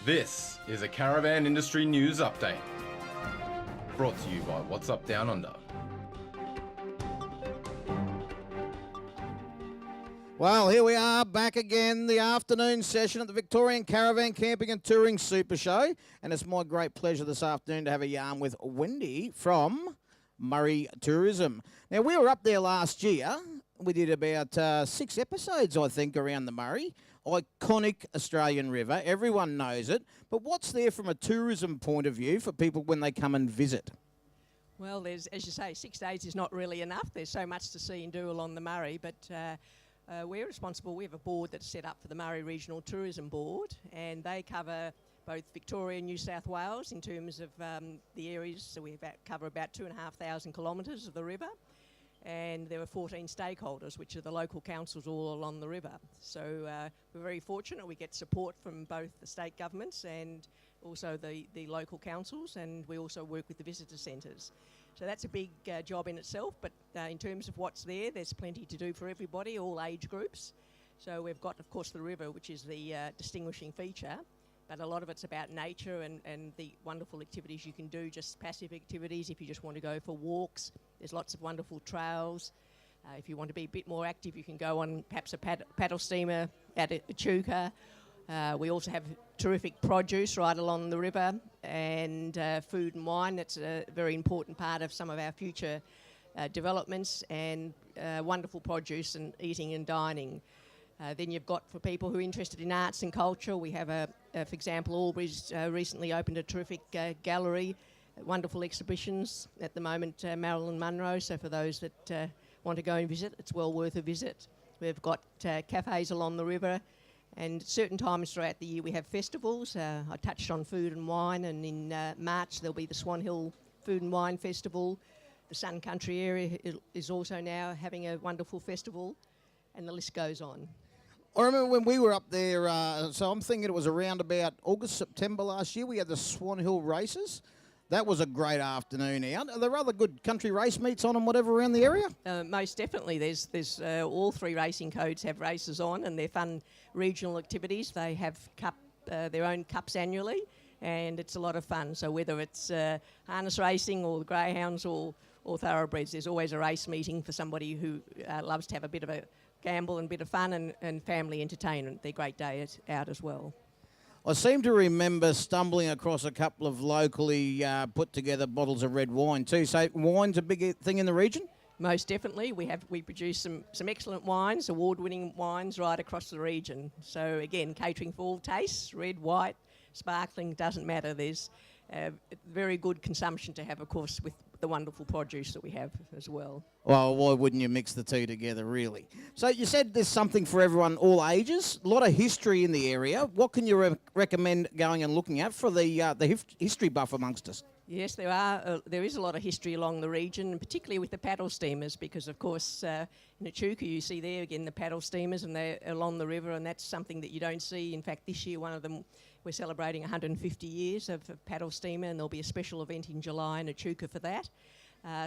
This is a Caravan Industry News Update, brought to you by Whats Up Downunder. Well, here we are back again, the afternoon session at the Victorian Caravan Camping and Touring Supershow. And it's my great pleasure this afternoon to have a yarn with Wendy from Murray Tourism. Now, we were up there last year. We did about 6 episodes, I think, around the Murray. Iconic Australian river. Everyone knows it. But what's there from a tourism point of view for people when they come and visit? Well, there's, as you say, 6 days is not really enough. There's so much to see and do along the Murray, but we're responsible. We have a board that's set up for the Murray Regional Tourism Board, and they cover both Victoria and New South Wales in terms of the areas. So we cover about 2,500 kilometres of the river, and there are 14 stakeholders, which are the local councils all along the river. So we're very fortunate. We get support from both the state governments and also the local councils, and we also work with the visitor centres. So that's a big job in itself, but in terms of what's there, there's plenty to do for everybody, all age groups. So we've got, of course, the river, which is the distinguishing feature, but a lot of it's about nature and the wonderful activities you can do, just passive activities. If you just want to go for walks, there's lots of wonderful trails. If you want to be a bit more active, you can go on perhaps a paddle steamer at Echuca. We also have terrific produce right along the river, and food and wine. That's a very important part of some of our future developments, and wonderful produce and eating and dining. Then you've got, for people who are interested in arts and culture, we have, for example, Albury's recently opened a terrific gallery, wonderful exhibitions at the moment, Marilyn Monroe. So for those that want to go and visit, it's well worth a visit. We've got cafes along the river, and certain times throughout the year we have festivals. I touched on food and wine, and in March there'll be the Swan Hill Food and Wine Festival. The Sun Country area is also now having a wonderful festival, and the list goes on. I remember when we were up there, so I'm thinking it was around about August, September last year, we had the Swan Hill races. That was a great afternoon out. Are there other good country race meets on and whatever around the area? Most definitely. There's all 3 racing codes have races on, and they're fun regional activities. They have their own cups annually, and it's a lot of fun. So whether it's harness racing or the greyhounds or thoroughbreds, there's always a race meeting for somebody who loves to have a bit of a gamble and a bit of fun and family entertainment. They're a great day out as well. I seem to remember stumbling across a couple of locally put together bottles of red wine too. So wine's a big thing in the region? Most definitely. We produce some excellent wines, award-winning wines right across the region. So again, catering for all tastes, red, white, sparkling, doesn't matter. There's very good consumption to have, of course, with the wonderful produce that we have as well. Well, why wouldn't you mix the two together, really? So you said there's something for everyone, all ages. A lot of history in the area. What can you recommend going and looking at for the history buff amongst us? Yes, there is a lot of history along the region, and particularly with the paddle steamers, because, of course, in Echuca you see there, again, the paddle steamers, and they're along the river, and that's something that you don't see. In fact, this year, one of them, we're celebrating 150 years of a paddle steamer, and there'll be a special event in July in Echuca for that.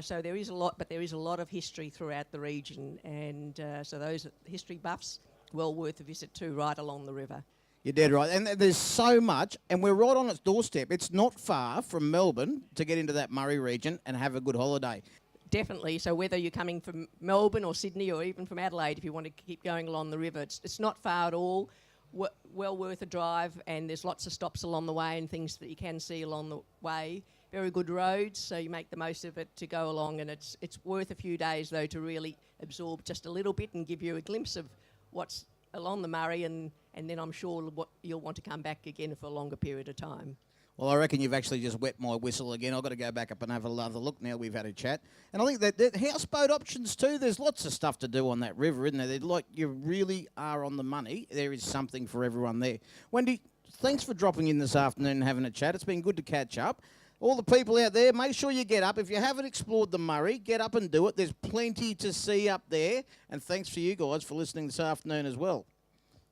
So there is a lot of history throughout the region, and so those history buffs, well worth a visit too, right along the river. You're dead right. And there's so much, and we're right on its doorstep. It's not far from Melbourne to get into that Murray region and have a good holiday. Definitely. So whether you're coming from Melbourne or Sydney or even from Adelaide, if you want to keep going along the river, it's not far at all. Well worth a drive, and there's lots of stops along the way and things that you can see along the way. Very good roads, so you make the most of it to go along, and it's worth a few days, though, to really absorb just a little bit and give you a glimpse of what's along the Murray, and then I'm sure you'll want to come back again for a longer period of time. Well, I reckon you've actually just wet my whistle again. I've got to go back up and have another look now we've had a chat. And I think that houseboat options too, there's lots of stuff to do on that river, isn't there? Like, you really are on the money. There is something for everyone there. Wendy, thanks for dropping in this afternoon and having a chat. It's been good to catch up. All the people out there, make sure you get up. If you haven't explored the Murray, get up and do it. There's plenty to see up there. And thanks for you guys for listening this afternoon as well.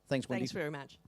Thanks, Wendy. Thanks very much.